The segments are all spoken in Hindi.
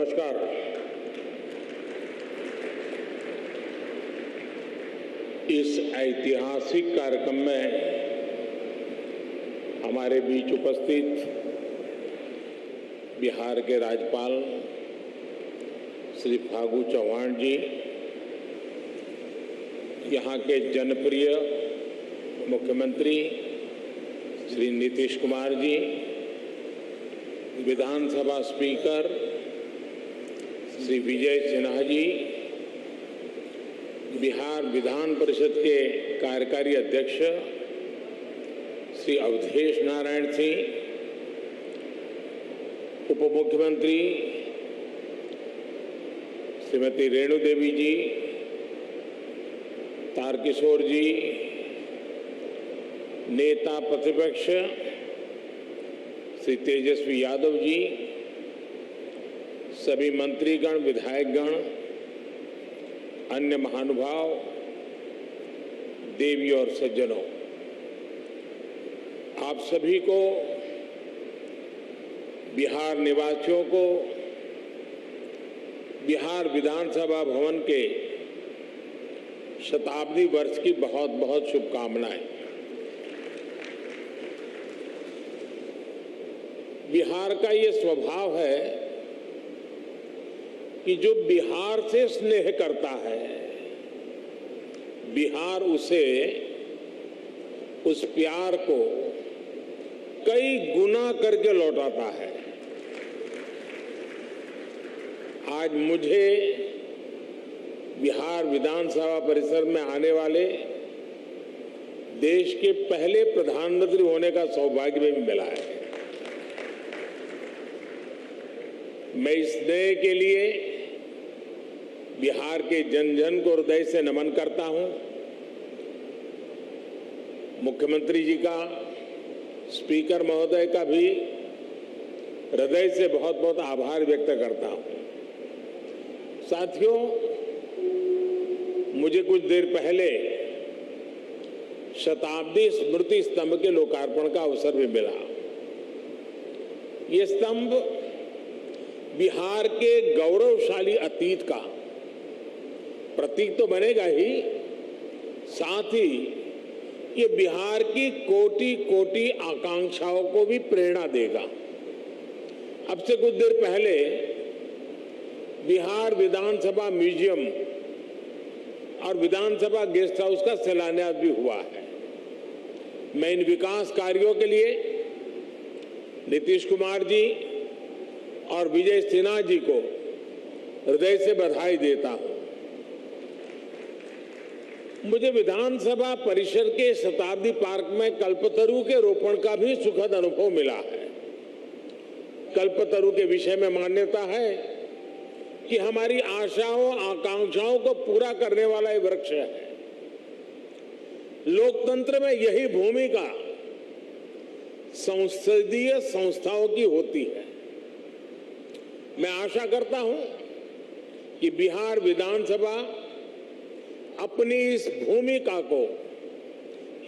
नमस्कार। इस ऐतिहासिक कार्यक्रम में हमारे बीच उपस्थित बिहार के राज्यपाल श्री फागू चौहान जी, यहाँ के जनप्रिय मुख्यमंत्री श्री नीतीश कुमार जी, विधानसभा स्पीकर श्री विजय सिन्हा जी, बिहार विधान परिषद के कार्यकारी अध्यक्ष श्री अवधेश नारायण सिंह, उप मुख्यमंत्री श्रीमती रेणु देवी जी, तारकिशोर जी, नेता प्रतिपक्ष श्री तेजस्वी यादव जी, सभी मंत्रीगण, विधायकगण, अन्य महानुभाव, देवी और सज्जनों, आप सभी को, बिहार निवासियों को बिहार विधानसभा भवन के शताब्दी वर्ष की बहुत बहुत शुभकामनाएं। बिहार का ये स्वभाव है कि जो बिहार से स्नेह करता है, बिहार उसे, उस प्यार को कई गुना करके लौटाता है। आज मुझे बिहार विधानसभा परिसर में आने वाले देश के पहले प्रधानमंत्री होने का सौभाग्य भी मिला है। मैं इस स्नेह के लिए बिहार के जन जन को हृदय से नमन करता हूं। मुख्यमंत्री जी का, स्पीकर महोदय का भी हृदय से बहुत बहुत आभार व्यक्त करता हूं। साथियों, मुझे कुछ देर पहले शताब्दी स्मृति स्तंभ के लोकार्पण का अवसर भी मिला। ये स्तंभ बिहार के गौरवशाली अतीत का प्रतीक तो बनेगा ही, साथ ही ये बिहार की कोटि कोटि आकांक्षाओं को भी प्रेरणा देगा। अब से कुछ देर पहले बिहार विधानसभा म्यूजियम और विधानसभा गेस्ट हाउस का शिलान्यास भी हुआ है। मैं इन विकास कार्यों के लिए नीतीश कुमार जी और विजय सिन्हा जी को हृदय से बधाई देता हूं। मुझे विधानसभा परिसर के शताब्दी पार्क में कल्पतरु के रोपण का भी सुखद अनुभव मिला है। कल्पतरु के विषय में मान्यता है कि हमारी आशाओं, आकांक्षाओं को पूरा करने वाला ये वृक्ष है। लोकतंत्र में यही भूमिका संसदीय संस्थाओं की होती है। मैं आशा करता हूं कि बिहार विधानसभा अपनी इस भूमिका को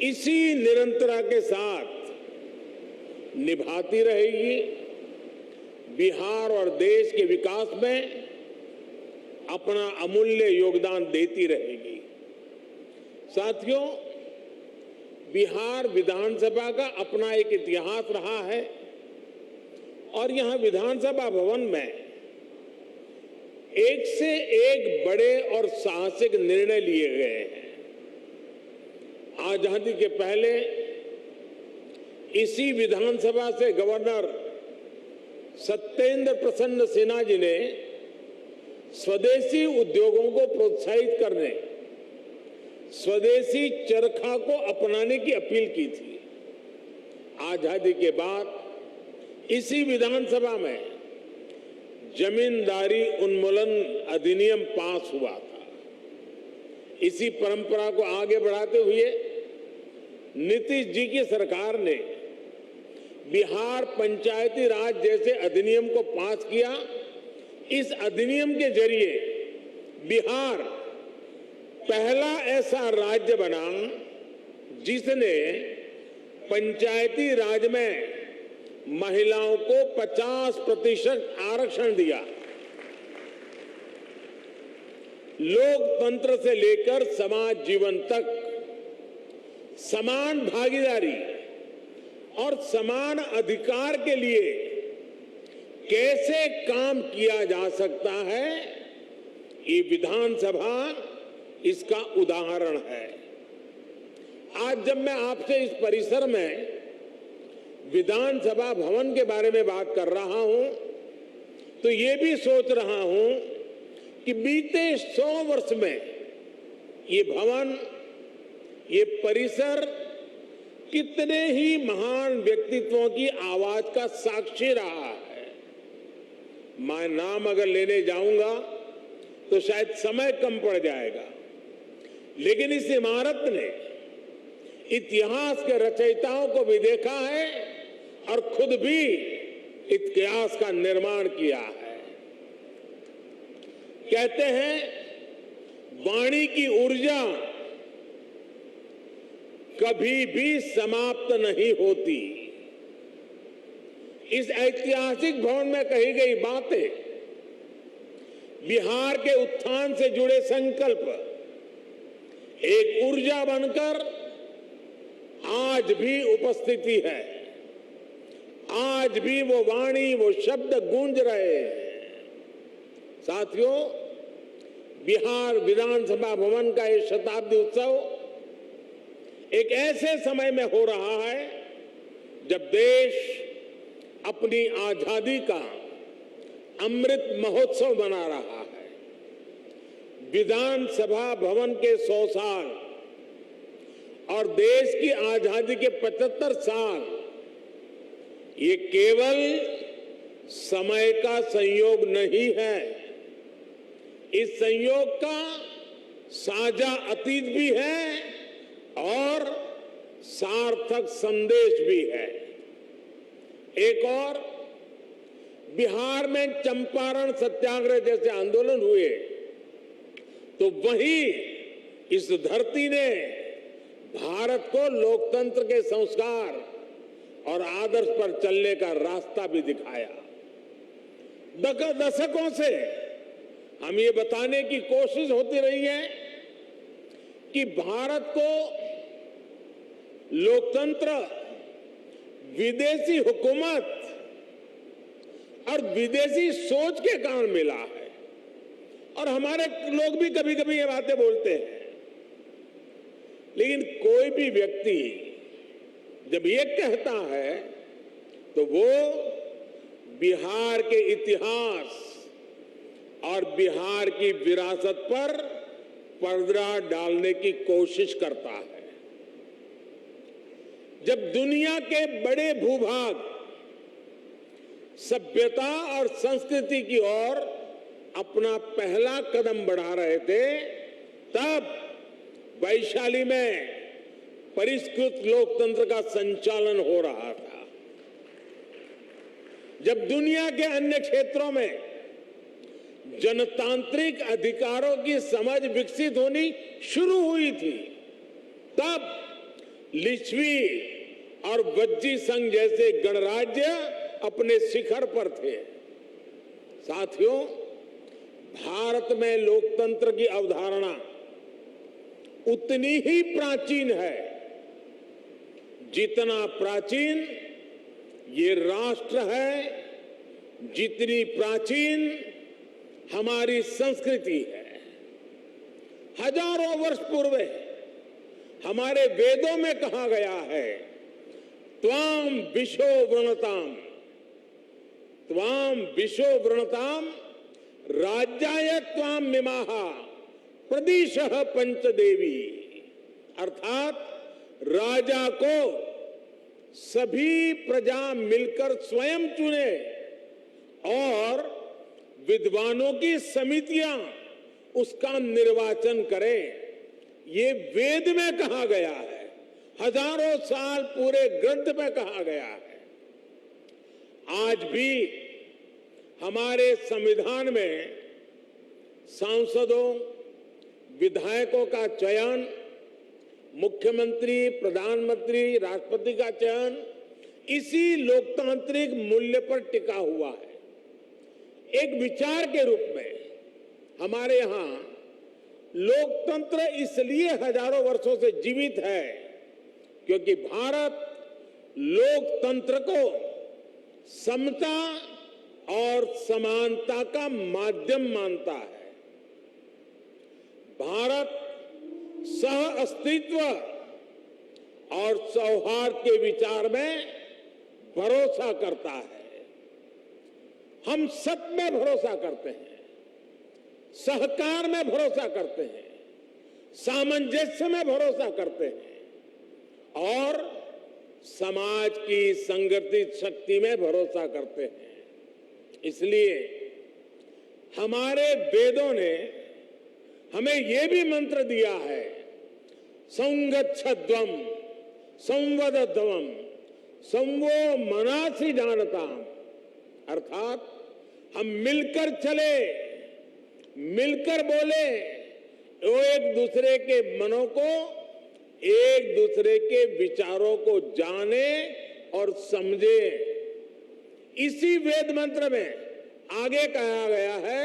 इसी निरंतरता के साथ निभाती रहेगी, बिहार और देश के विकास में अपना अमूल्य योगदान देती रहेगी। साथियों, बिहार विधानसभा का अपना एक इतिहास रहा है और यहां विधानसभा भवन में एक से एक बड़े और साहसिक निर्णय लिए गए हैं। आजादी के पहले इसी विधानसभा से गवर्नर सत्येंद्र प्रसन्न सिन्हा जी ने स्वदेशी उद्योगों को प्रोत्साहित करने, स्वदेशी चरखा को अपनाने की अपील की थी। आजादी के बाद इसी विधानसभा में जमींदारी उन्मूलन अधिनियम पास हुआ था। इसी परंपरा को आगे बढ़ाते हुए नीतीश जी की सरकार ने बिहार पंचायती राज जैसे अधिनियम को पास किया। इस अधिनियम के जरिए बिहार पहला ऐसा राज्य बना जिसने पंचायती राज में महिलाओं को 50% आरक्षण दिया। लोकतंत्र से लेकर समाज जीवन तक समान भागीदारी और समान अधिकार के लिए कैसे काम किया जा सकता है, ये विधानसभा इसका उदाहरण है। आज जब मैं आपसे इस परिसर में विधानसभा भवन के बारे में बात कर रहा हूं, तो ये भी सोच रहा हूं कि बीते 100 वर्ष में ये भवन, ये परिसर कितने ही महान व्यक्तित्वों की आवाज का साक्षी रहा है। मैं नाम अगर लेने जाऊंगा तो शायद समय कम पड़ जाएगा, लेकिन इस इमारत ने इतिहास के रचयिताओं को भी देखा है और खुद भी इतिहास का निर्माण किया है। कहते हैं वाणी की ऊर्जा कभी भी समाप्त नहीं होती। इस ऐतिहासिक भवन में कही गई बातें, बिहार के उत्थान से जुड़े संकल्प एक ऊर्जा बनकर आज भी उपस्थिति है। आज भी वो वाणी, वो शब्द गूंज रहे हैं। साथियों, बिहार विधानसभा भवन का ये शताब्दी उत्सव एक ऐसे समय में हो रहा है जब देश अपनी आजादी का अमृत महोत्सव मना रहा है। विधानसभा भवन के 100 साल और देश की आजादी के 75 साल, ये केवल समय का संयोग नहीं है, इस संयोग का साझा अतीत भी है और सार्थक संदेश भी है। एक और, बिहार में चंपारण सत्याग्रह जैसे आंदोलन हुए तो वही इस धरती ने भारत को लोकतंत्र के संस्कार और आदर्श पर चलने का रास्ता भी दिखाया। दशकों से हम ये बताने की कोशिश होती रही है कि भारत को लोकतंत्र विदेशी हुकूमत और विदेशी सोच के कारण मिला है। और हमारे लोग भी कभी कभी ये बातें बोलते हैं, लेकिन कोई भी व्यक्ति जब ये कहता है तो वो बिहार के इतिहास और बिहार की विरासत पर पर्दा डालने की कोशिश करता है। जब दुनिया के बड़े भूभाग सभ्यता और संस्कृति की ओर अपना पहला कदम बढ़ा रहे थे, तब वैशाली में परिष्कृत लोकतंत्र का संचालन हो रहा था। जब दुनिया के अन्य क्षेत्रों में जनतांत्रिक अधिकारों की समझ विकसित होनी शुरू हुई थी, तब लिच्छवी और वज्जी संघ जैसे गणराज्य अपने शिखर पर थे। साथियों, भारत में लोकतंत्र की अवधारणा उतनी ही प्राचीन है जितना प्राचीन ये राष्ट्र है, जितनी प्राचीन हमारी संस्कृति है। हजारों वर्ष पूर्व हमारे वेदों में कहा गया है, त्वाम विशो वृणताम, त्वाम विशो वृणताम राज्याय त्वाम मिमाहा प्रदिशः पंचदेवी। अर्थात राजा को सभी प्रजा मिलकर स्वयं चुने और विद्वानों की समितियां उसका निर्वाचन करें। ये वेद में कहा गया है, हजारों साल पूरे ग्रंथ में कहा गया है। आज भी हमारे संविधान में सांसदों, विधायकों का चयन, मुख्यमंत्री, प्रधानमंत्री, राष्ट्रपति का चयन इसी लोकतांत्रिक मूल्य पर टिका हुआ है। एक विचार के रूप में हमारे यहां लोकतंत्र इसलिए हजारों वर्षों से जीवित है क्योंकि भारत लोकतंत्र को समता और समानता का माध्यम मानता है। भारत सह अस्तित्व और सौहार्द के विचार में भरोसा करता है। हम सत में भरोसा करते हैं, सहकार में भरोसा करते हैं, सामंजस्य में भरोसा करते हैं और समाज की संगठित शक्ति में भरोसा करते हैं। इसलिए हमारे वेदों ने हमें यह भी मंत्र दिया है, संगच्छध्वम संवदध्वम संवो मनासि जानताम, अर्थात हम मिलकर चले, मिलकर बोले, वो एक दूसरे के मनों को, एक दूसरे के विचारों को जाने और समझे। इसी वेद मंत्र में आगे कहा गया है,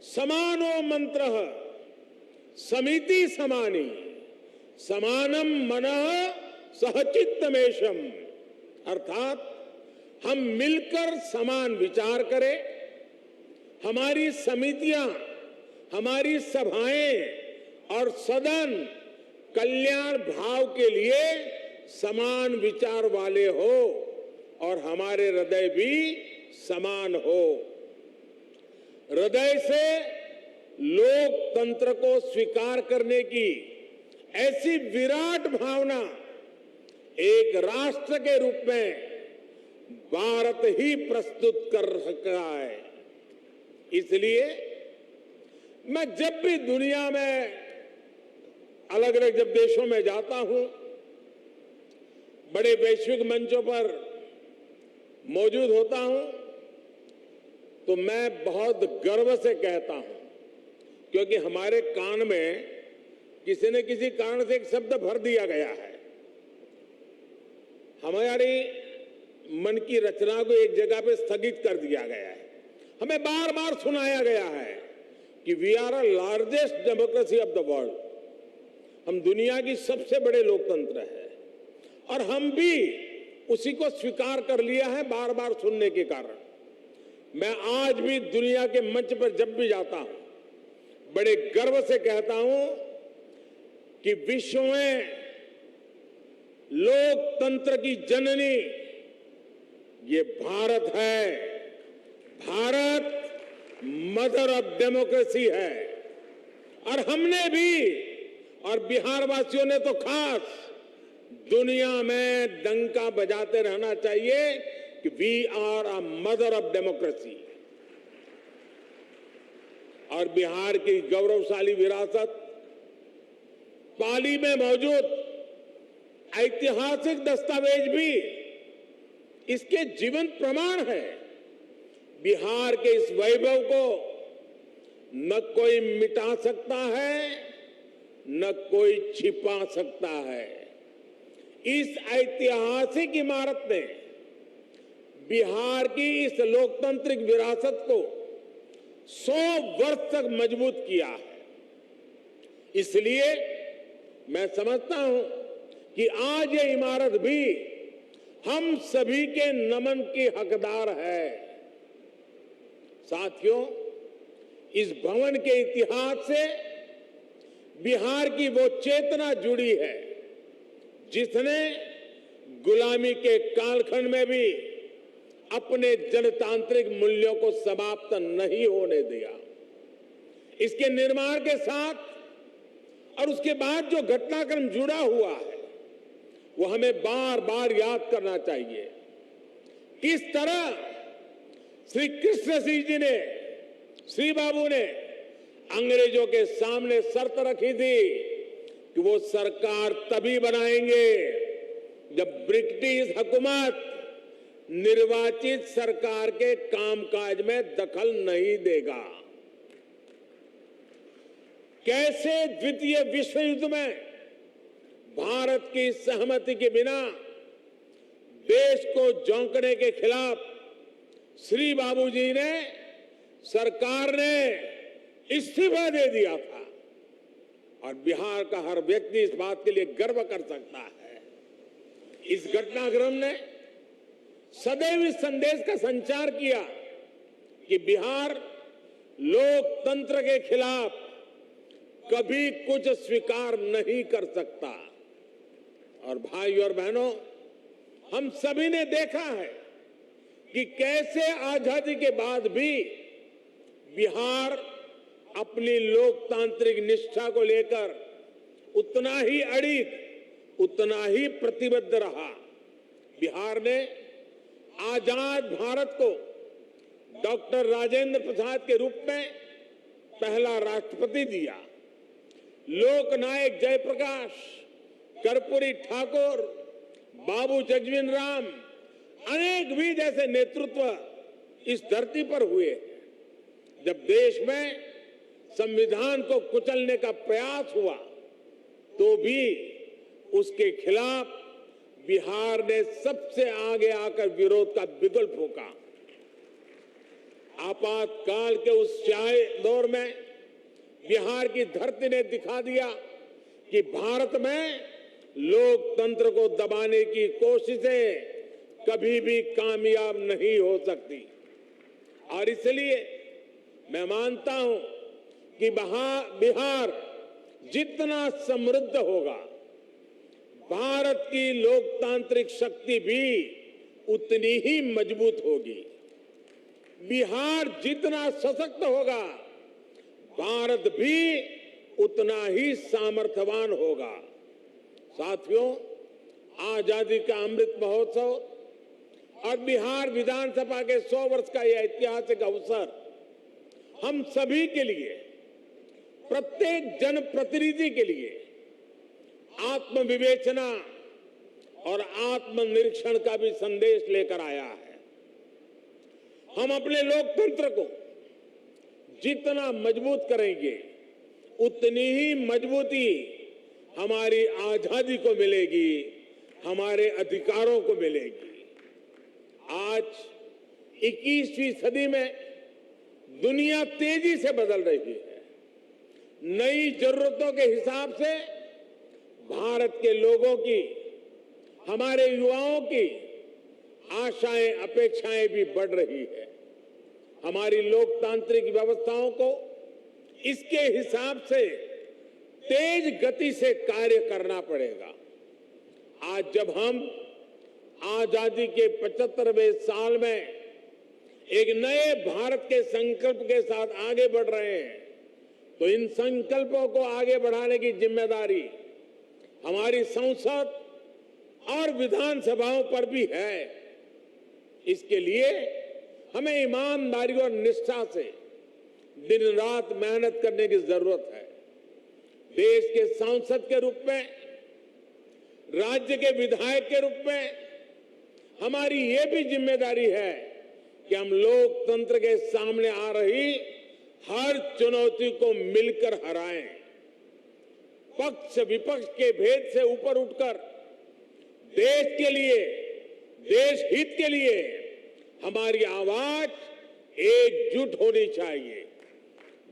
समानो मंत्रः समिति समानी समानम मनः सहचित्तमेशम, अर्थात हम मिलकर समान विचार करें, हमारी समितियां, हमारी सभाएं और सदन कल्याण भाव के लिए समान विचार वाले हो और हमारे हृदय भी समान हो। हृदय से लोकतंत्र को स्वीकार करने की ऐसी विराट भावना एक राष्ट्र के रूप में भारत ही प्रस्तुत कर रहा है। इसलिए मैं जब भी दुनिया में अलग अलग जब देशों में जाता हूं, बड़े वैश्विक मंचों पर मौजूद होता हूं, तो मैं बहुत गर्व से कहता हूं, क्योंकि हमारे कान में किसी न किसी कारण से एक शब्द भर दिया गया है। हमारी मन की रचना को एक जगह पे स्थगित कर दिया गया है। हमें बार बार सुनाया गया है कि we are a largest democracy of the world, हम दुनिया की सबसे बड़े लोकतंत्र है, और हम भी उसी को स्वीकार कर लिया है बार बार सुनने के कारण। मैं आज भी दुनिया के मंच पर जब भी जाता हूं, बड़े गर्व से कहता हूं कि विश्व में लोकतंत्र की जननी ये भारत है। भारत मदर ऑफ डेमोक्रेसी है, और हमने भी, और बिहार वासियों ने तो खास, दुनिया में डंका बजाते रहना चाहिए कि we are a mother of democracy. और बिहार की गौरवशाली विरासत, पाली में मौजूद ऐतिहासिक दस्तावेज भी इसके जीवंत प्रमाण है। बिहार के इस वैभव को न कोई मिटा सकता है, न कोई छिपा सकता है। इस ऐतिहासिक इमारत ने बिहार की इस लोकतांत्रिक विरासत को 100 वर्ष तक मजबूत किया है। इसलिए मैं समझता हूं कि आज ये इमारत भी हम सभी के नमन की हकदार है। साथियों, इस भवन के इतिहास से बिहार की वो चेतना जुड़ी है जिसने गुलामी के कालखंड में भी अपने जनतांत्रिक मूल्यों को समाप्त नहीं होने दिया। इसके निर्माण के साथ और उसके बाद जो घटनाक्रम जुड़ा हुआ है, वो हमें बार बार याद करना चाहिए। किस तरह श्री कृष्ण सिंह जी ने, श्री बाबू ने अंग्रेजों के सामने शर्त रखी थी कि वो सरकार तभी बनाएंगे जब ब्रिटिश हुकूमत निर्वाचित सरकार के कामकाज में दखल नहीं देगा। कैसे द्वितीय विश्व युद्ध में भारत की सहमति के बिना देश को झोंकने के खिलाफ श्री बाबूजी ने, सरकार ने इस्तीफा दे दिया था, और बिहार का हर व्यक्ति इस बात के लिए गर्व कर सकता है। इस घटनाक्रम ने सदैव इस संदेश का संचार किया कि बिहार लोकतंत्र के खिलाफ कभी कुछ स्वीकार नहीं कर सकता। और भाई और बहनों, हम सभी ने देखा है कि कैसे आजादी के बाद भी बिहार अपनी लोकतांत्रिक निष्ठा को लेकर उतना ही अडिग, उतना ही प्रतिबद्ध रहा। बिहार ने आजाद भारत को डॉक्टर राजेंद्र प्रसाद के रूप में पहला राष्ट्रपति दिया। लोकनायक जयप्रकाश, कर्पूरी ठाकुर, बाबू जगजीवन राम, अनेक भी जैसे नेतृत्व इस धरती पर हुए। जब देश में संविधान को कुचलने का प्रयास हुआ तो भी उसके खिलाफ बिहार ने सबसे आगे आकर विरोध का बिगुल फूंका। आपातकाल के उस स्याह दौर में बिहार की धरती ने दिखा दिया कि भारत में लोकतंत्र को दबाने की कोशिशें कभी भी कामयाब नहीं हो सकती। और इसलिए मैं मानता हूं कि बिहार जितना समृद्ध होगा, भारत की लोकतांत्रिक शक्ति भी उतनी ही मजबूत होगी। बिहार जितना सशक्त होगा, भारत भी उतना ही सामर्थ्यवान होगा। साथियों, आजादी का अमृत महोत्सव और बिहार विधानसभा के 100 वर्ष का यह ऐतिहासिक अवसर हम सभी के लिए, प्रत्येक जनप्रतिनिधि के लिए आत्मविवेचना और आत्मनिरीक्षण का भी संदेश लेकर आया है। हम अपने लोकतंत्र को जितना मजबूत करेंगे, उतनी ही मजबूती हमारी आजादी को मिलेगी, हमारे अधिकारों को मिलेगी। आज 21वीं सदी में दुनिया तेजी से बदल रही है। नई जरूरतों के हिसाब से भारत के लोगों की, हमारे युवाओं की आशाएं, अपेक्षाएं भी बढ़ रही है। हमारी लोकतांत्रिक व्यवस्थाओं को इसके हिसाब से तेज गति से कार्य करना पड़ेगा। आज जब हम आजादी के 75वें साल में एक नए भारत के संकल्प के साथ आगे बढ़ रहे हैं, तो इन संकल्पों को आगे बढ़ाने की जिम्मेदारी हमारी संसद और विधानसभाओं पर भी है। इसके लिए हमें ईमानदारी और निष्ठा से दिन रात मेहनत करने की जरूरत है। देश के सांसद के रूप में, राज्य के विधायक के रूप में हमारी ये भी जिम्मेदारी है कि हम लोकतंत्र के सामने आ रही हर चुनौती को मिलकर हराएं। पक्ष विपक्ष के भेद से ऊपर उठकर देश के लिए, देश हित के लिए हमारी आवाज एकजुट होनी चाहिए।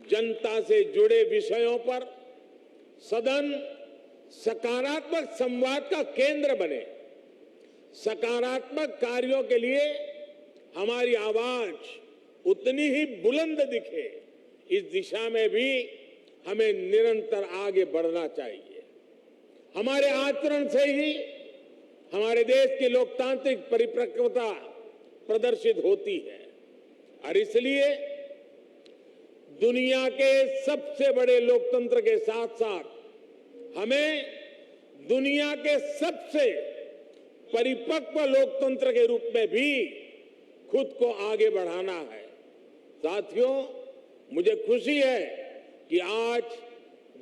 जनता से जुड़े विषयों पर सदन सकारात्मक संवाद का केंद्र बने। सकारात्मक कार्यों के लिए हमारी आवाज उतनी ही बुलंद दिखे, इस दिशा में भी हमें निरंतर आगे बढ़ना चाहिए। हमारे आचरण से ही हमारे देश की लोकतांत्रिक परिपक्वता प्रदर्शित होती है। और इसलिए दुनिया के सबसे बड़े लोकतंत्र के साथ साथ हमें दुनिया के सबसे परिपक्व लोकतंत्र के रूप में भी खुद को आगे बढ़ाना है। साथियों, मुझे खुशी है कि आज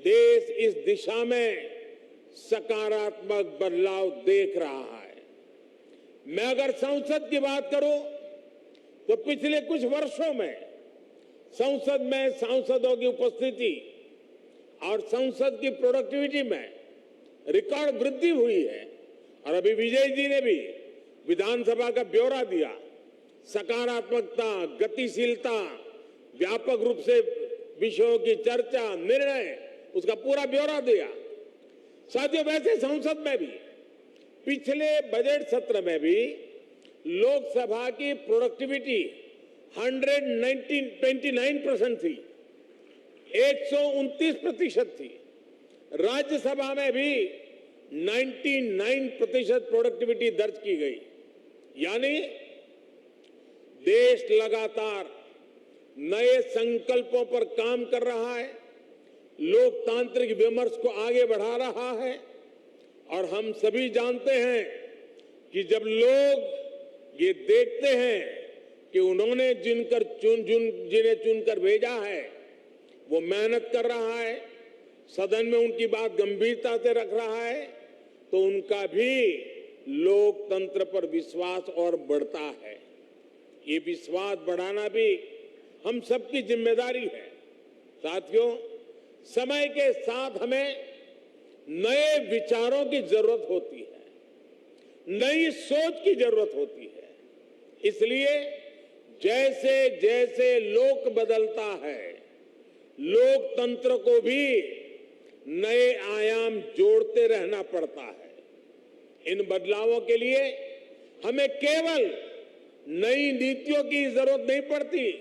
देश इस दिशा में सकारात्मक बदलाव देख रहा है। मैं अगर संसद की बात करूं तो पिछले कुछ वर्षों में संसद में सांसदों की उपस्थिति और संसद की प्रोडक्टिविटी में रिकॉर्ड वृद्धि हुई है। और अभी विजय जी ने भी विधानसभा का ब्यौरा दिया। सकारात्मकता, गतिशीलता, व्यापक रूप से विषयों की चर्चा, निर्णय उसका पूरा ब्यौरा दिया। साथियों, वैसे संसद में भी पिछले बजट सत्र में भी लोकसभा की प्रोडक्टिविटी 129% थी, 129% थी। राज्यसभा में भी 99% प्रोडक्टिविटी दर्ज की गई। यानी देश लगातार नए संकल्पों पर काम कर रहा है, लोकतांत्रिक विमर्श को आगे बढ़ा रहा है। और हम सभी जानते हैं कि जब लोग ये देखते हैं कि उन्होंने जिन्हें चुनकर भेजा है वो मेहनत कर रहा है, सदन में उनकी बात गंभीरता से रख रहा है, तो उनका भी लोकतंत्र पर विश्वास और बढ़ता है। ये विश्वास बढ़ाना भी हम सबकी जिम्मेदारी है। साथियों, समय के साथ हमें नए विचारों की जरूरत होती है, नई सोच की जरूरत होती है। इसलिए जैसे जैसे लोक बदलता है, लोकतंत्र को भी नए आयाम जोड़ते रहना पड़ता है। इन बदलावों के लिए हमें केवल नई नीतियों की जरूरत नहीं पड़ती,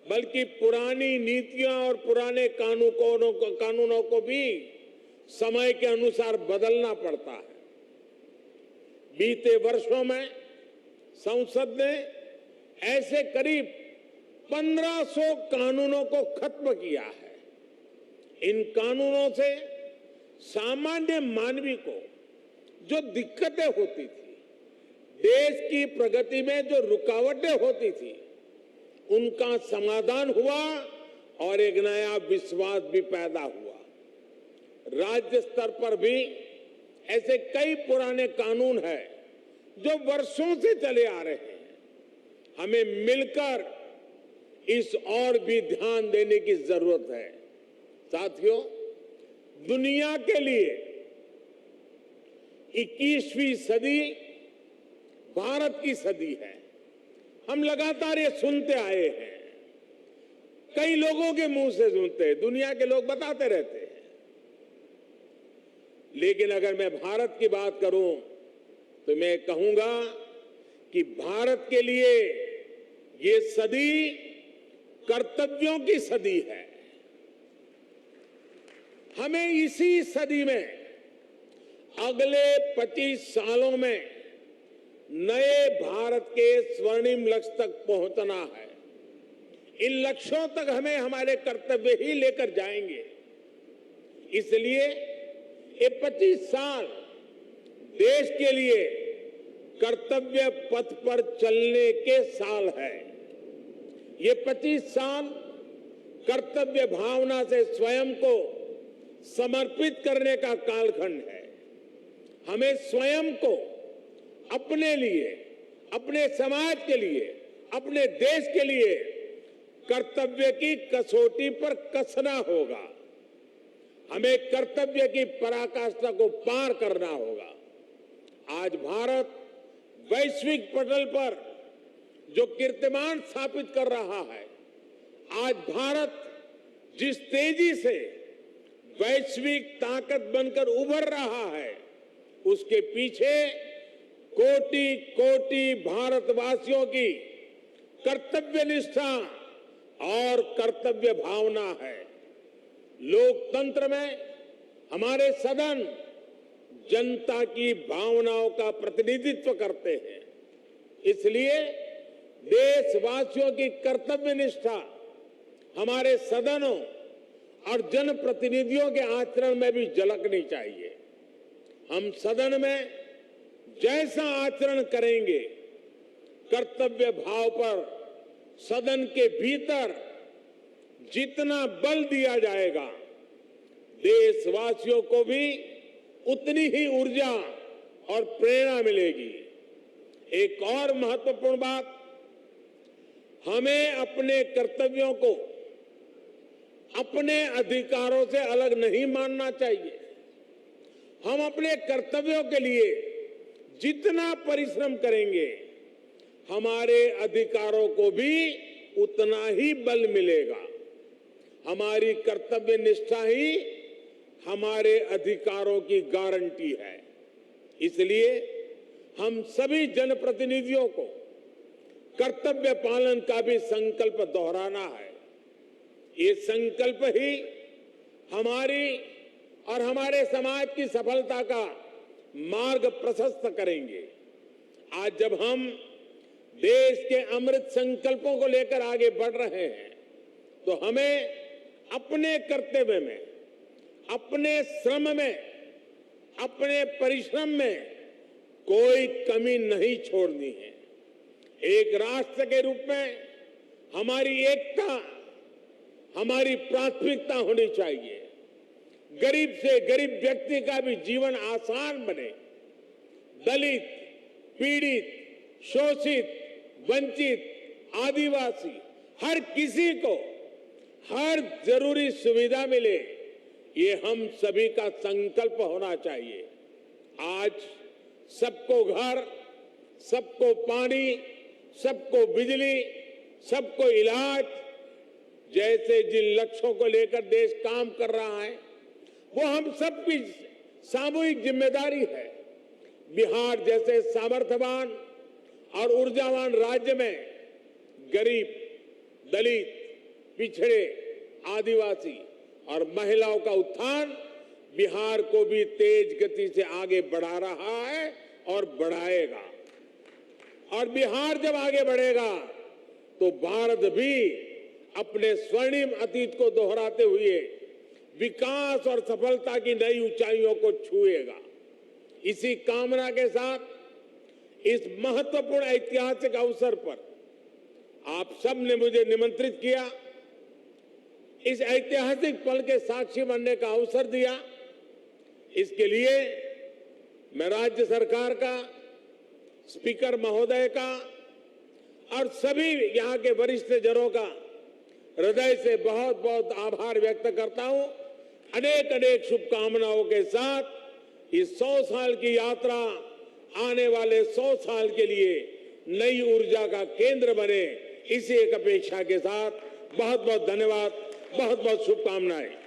बल्कि पुरानी नीतियां और पुराने कानूनों को भी समय के अनुसार बदलना पड़ता है। बीते वर्षों में संसद ने ऐसे करीब 1500 कानूनों को खत्म किया है। इन कानूनों से सामान्य मानवी को जो दिक्कतें होती थी, देश की प्रगति में जो रुकावटें होती थी, उनका समाधान हुआ और एक नया विश्वास भी पैदा हुआ। राज्य स्तर पर भी ऐसे कई पुराने कानून हैं जो वर्षों से चले आ रहे हैं। हमें मिलकर इस और भी ध्यान देने की जरूरत है। साथियों, दुनिया के लिए 21वीं सदी भारत की सदी है। हम लगातार ये सुनते आए हैं, कई लोगों के मुंह से सुनते हैं, दुनिया के लोग बताते रहते हैं। लेकिन अगर मैं भारत की बात करूं तो मैं कहूंगा कि भारत के लिए ये सदी कर्तव्यों की सदी है। हमें इसी सदी में अगले 25 सालों में नए भारत के स्वर्णिम लक्ष्य तक पहुंचना है। इन लक्ष्यों तक हमें हमारे कर्तव्य ही लेकर जाएंगे। इसलिए ये 25 साल देश के लिए कर्तव्य पथ पर चलने के साल है। ये 25 साल कर्तव्य भावना से स्वयं को समर्पित करने का कालखंड है। हमें स्वयं को अपने लिए, अपने समाज के लिए, अपने देश के लिए कर्तव्य की कसौटी पर कसना होगा। हमें कर्तव्य की पराकाष्ठा को पार करना होगा। आज भारत वैश्विक पटल पर जो कीर्तिमान स्थापित कर रहा है, आज भारत जिस तेजी से वैश्विक ताकत बनकर उभर रहा है, उसके पीछे कोटि कोटि भारतवासियों की कर्तव्य निष्ठा और कर्तव्य भावना है। लोकतंत्र में हमारे सदन जनता की भावनाओं का प्रतिनिधित्व करते हैं। इसलिए देशवासियों की कर्तव्य निष्ठा हमारे सदनों और जनप्रतिनिधियों के आचरण में भी झलकनी चाहिए। हम सदन में जैसा आचरण करेंगे, कर्तव्य भाव पर सदन के भीतर जितना बल दिया जाएगा, देशवासियों को भी उतनी ही ऊर्जा और प्रेरणा मिलेगी। एक और महत्वपूर्ण बात, हमें अपने कर्तव्यों को अपने अधिकारों से अलग नहीं मानना चाहिए। हम अपने कर्तव्यों के लिए जितना परिश्रम करेंगे, हमारे अधिकारों को भी उतना ही बल मिलेगा। हमारी कर्तव्य निष्ठा ही हमारे अधिकारों की गारंटी है। इसलिए हम सभी जनप्रतिनिधियों को कर्तव्य पालन का भी संकल्प दोहराना है। ये संकल्प ही हमारी और हमारे समाज की सफलता का मार्ग प्रशस्त करेंगे। आज जब हम देश के अमृत संकल्पों को लेकर आगे बढ़ रहे हैं, तो हमें अपने कर्तव्य में, अपने श्रम में, अपने परिश्रम में कोई कमी नहीं छोड़नी है। एक राष्ट्र के रूप में हमारी एकता हमारी प्राथमिकता होनी चाहिए। गरीब से गरीब व्यक्ति का भी जीवन आसान बने। दलित, पीड़ित, शोषित, वंचित, आदिवासी, हर किसी को हर जरूरी सुविधा मिले, ये हम सभी का संकल्प होना चाहिए। आज सबको घर, सबको पानी, सबको बिजली, सबको इलाज जैसे जिन लक्ष्यों को लेकर देश काम कर रहा है, वो हम सबकी सामूहिक जिम्मेदारी है। बिहार जैसे सामर्थ्यवान और ऊर्जावान राज्य में गरीब, दलित, पिछड़े, आदिवासी और महिलाओं का उत्थान बिहार को भी तेज गति से आगे बढ़ा रहा है और बढ़ाएगा। और बिहार जब आगे बढ़ेगा तो भारत भी अपने स्वर्णिम अतीत को दोहराते हुए विकास और सफलता की नई ऊंचाइयों को छुएगा। इसी कामना के साथ इस महत्वपूर्ण ऐतिहासिक अवसर पर आप सब ने मुझे निमंत्रित किया, इस ऐतिहासिक पल के साक्षी बनने का अवसर दिया। इसके लिए मैं राज्य सरकार का, स्पीकर महोदय का और सभी यहाँ के वरिष्ठ जनों का हृदय से बहुत बहुत आभार व्यक्त करता हूं। अनेक अनेक शुभकामनाओं के साथ इस 100 साल की यात्रा आने वाले 100 साल के लिए नई ऊर्जा का केंद्र बने, इसी एक अपेक्षा के साथ बहुत बहुत धन्यवाद, बहुत बहुत शुभकामनाएं।